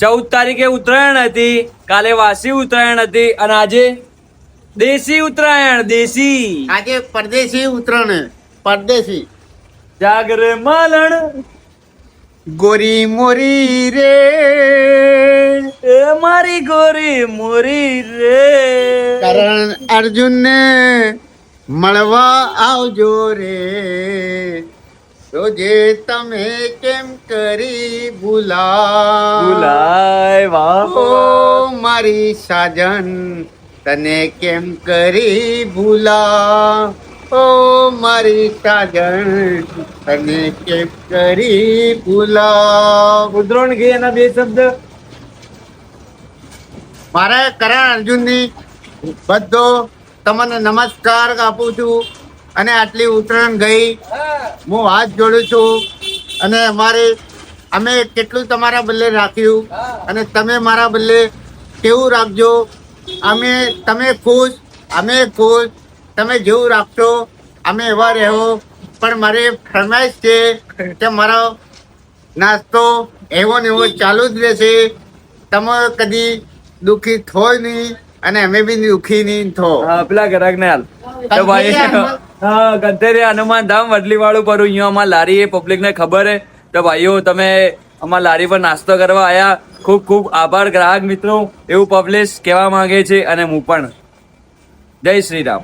14 તારીખે ઉત્તરાયણ હતી, કાલે વાસી ઉત્તરાયણ હતી અને આજે દેશી ઉત્તરાયણ. દેશી આજે પરદેશી ઉતરણ. પરદેશી જાગરે માલણ ગોરી મોરી રે, એ મારી ગોરી મોરી રે. કરણ અર્જુન ને મળવા આવજો રે, રોજે તમે કેમ કરી ભૂલાય વાહ. ઓ મારી સાજન તને કેમ કરી ભૂલા, ઓ મારી સાજન તને કેમ કરી ભૂલા. ઉત્તરાયણ ગઈ એના બે શબ્દ. મારે કરણ અર્જુનની બધો તમને નમસ્કાર આપું છું અને આટલી ઉત્તરાયણ ગઈ હું હાથ જોડું છું અને અમે કેટલું તમારા બદલે રાખ્યું અને તમે મારા બદલે કેવું રાખજો. તમે ખુશ, અમે ખુશ, તમે જેવું રાખશો અમે એવા રહો. પણ મારી ફરમાઈશ છે કે મારો નાસ્તો એવો ને એવો ચાલુ જ રહેશે. તમે કદી દુઃખી થોય નહીં અને અમે બી દુઃખી નહીં થો. હા, પેલા ગ્રાહક ને હાલ તો ભાઈ. હા, ગંધેરી હનુમાન ધામ વડલી વાળું પર અહીંયા અમાર લારી એ પબ્લિક ને ખબર હે. તો ભાઈઓ તમે અમાર લારી પર નાસ્તો કરવા આયા, ખૂબ ખૂબ આભાર ગ્રાહક મિત્રો. એવું પબ્લિક કહેવા માંગે છે અને હું પણ. જય શ્રી રામ.